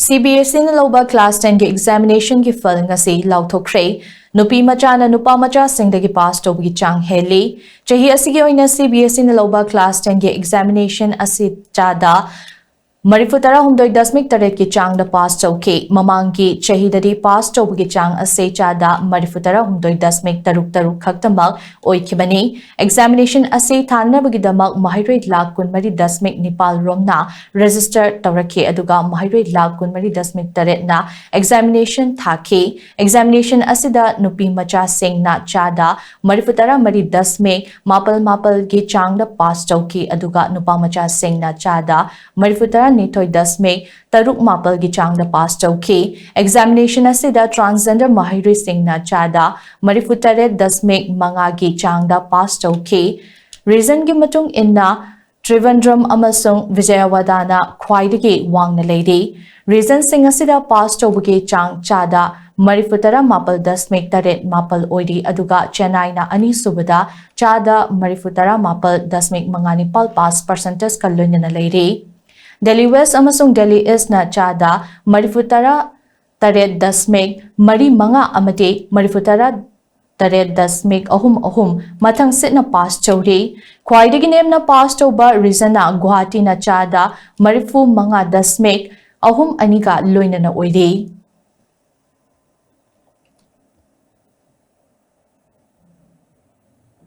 CBSE na lauba class 10 ki examination ki fal ngasi lauthokre nupi macha na nupa macha singdagi pass tawgi chang heli chahi asigi oina CBSE na lauba class 10 ki examination asi chada Marifutara humdoi dasmik taret ki chang da pass chauke mamang ki chahidadi pass chaubugi chang ase chada marifutara humdoi dasmik taruk khaktamak oikibani examination ase thanabagi damak mahirai lakh kunmari dasmik nipal romna register tawrake aduga mahirai lakh kunmari dasmik taret na examination thake examination asida nupi macha sing na chada marifutara mari dasmik mapal ki chang da pass chauke aduga nupa macha sing na chada marifutara Nitoy dasmik taruk mapal gi chang da pass chauki examination asida transgender mahiri sing na chada marifutare dasmik manga gi chang da pass chauki reason gi matung inna Trivandrum amasung Vijayawada khwaidagi wangna lady reason sing asida pass chaubugi chang chada marifutara mapal dasmik taret mapal oidi aduga Chennai na ani subada chada marifutara mapal dasmik mangani pal pass percentage kalloina lady Delhi West amasung Delhi East na chada marifutara taret dasmik mari manga amati marifutara taret dasmik ahum mathang sit na pass chawri khwaidagi nem na pass chawba reason na Guwahati na chada marifu manga dasmik ahum aniga loina na oiri